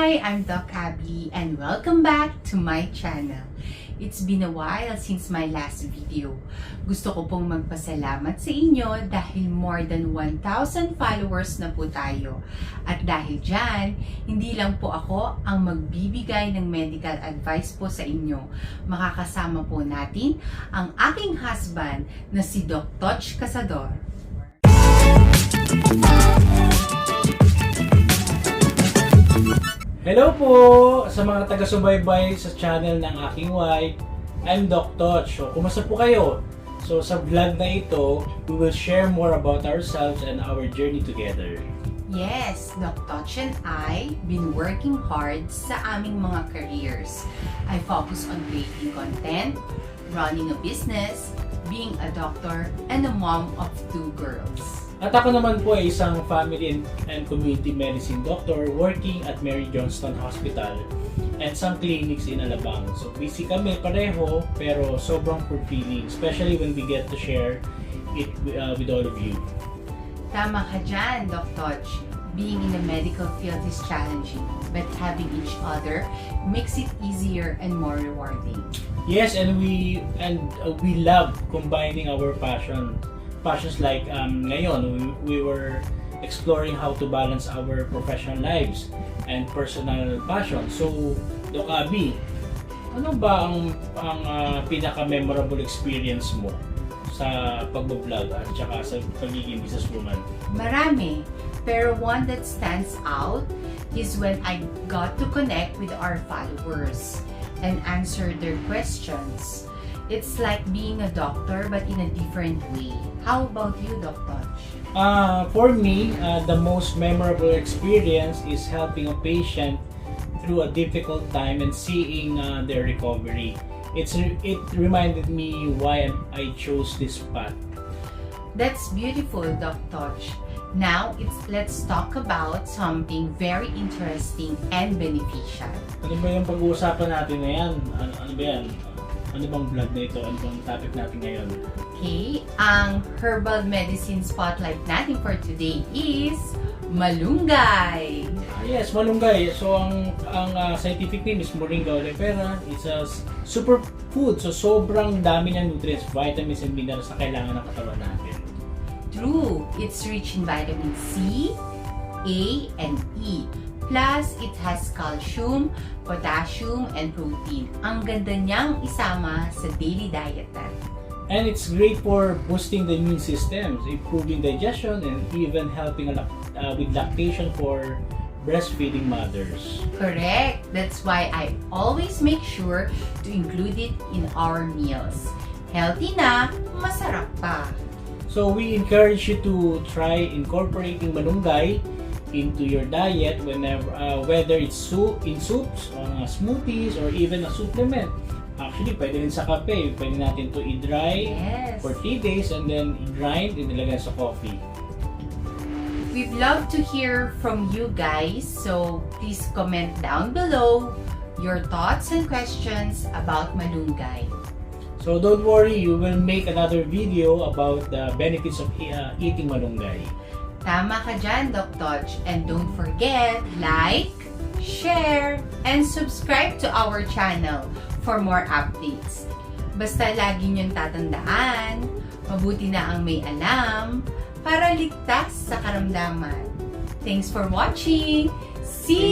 Hi, I'm Doc Abby and welcome back to my channel. It's been a while since my last video. Gusto ko pong magpasalamat sa inyo dahil more than 1,000 followers na po tayo. At dahil dyan, hindi lang po ako ang magbibigay ng medical advice po sa inyo. Makakasama po natin ang aking husband na si Doc Toch Casador. Hello po sa mga taga-subaybay sa channel ng aking wife. I'm Doc Toch. So, kumusta po kayo? So, sa vlog na ito, we will share more about ourselves and our journey together. Yes, Doc Toch and I been working hard sa aming mga careers. I focus on creating content, running a business, being a doctor, and a mom of 2 girls. At ako naman po ay isang family and community medicine doctor working at Mary Johnston Hospital and some clinics in Alabang. So busy kami pareho pero sobrang fulfilling, especially when we get to share it with all of you. Tama ka dyan, Doc Toch. Being in the medical field is challenging, but having each other makes it easier and more rewarding. Yes, and we love combining our passions like ngayon we were exploring how to balance our professional lives and personal passion. So, Doc Abby, ano ba ang pinaka-memorable experience mo sa pag-vlog at saka sa pagiging businesswoman? Marami, pero one that stands out is when I got to connect with our followers and answer their questions. It's like being a doctor but in a different way. How about you, Doc Toch? For me, the most memorable experience is helping a patient through a difficult time and seeing their recovery. It reminded me why I chose this path. That's beautiful, Doc Toch. Now, let's talk about something very interesting and beneficial. Ano ba yung pag-uusapan natin na yan? Ano ba yan? Ano bang vlog na ito? Ano bang topic natin ngayon? Okay, ang herbal medicine spotlight natin for today is malunggay. Yes, malunggay. So ang scientific name is Moringa oleifera. It's a superfood. So sobrang dami ng nutrients, vitamins and minerals na kailangan ng katawan natin. True, it's rich in vitamin C, A, and E. Plus, it has calcium, potassium, and protein. Ang ganda niyang isama sa daily diet natin. And it's great for boosting the immune system, improving digestion, and even helping with lactation for breastfeeding mothers. Correct. That's why I always make sure to include it in our meals. Healthy na, masarap pa. So we encourage you to try incorporating malunggay into your diet whether it's in soups, smoothies, or even a supplement. Actually, pwede rin sa kape. Pwede natin to i-dry for 3 days and then i-grind and ilagay sa coffee. We'd love to hear from you guys, so please comment down below your thoughts and questions about malunggay. So don't worry, you will make another video about the benefits of eating malunggay. Tama ka dyan, Doc Toch. And don't forget, like, share, and subscribe to our channel for more updates. Basta lagi niyong tatandaan, mabuti na ang may alam para ligtas sa karamdaman. Thanks for watching! See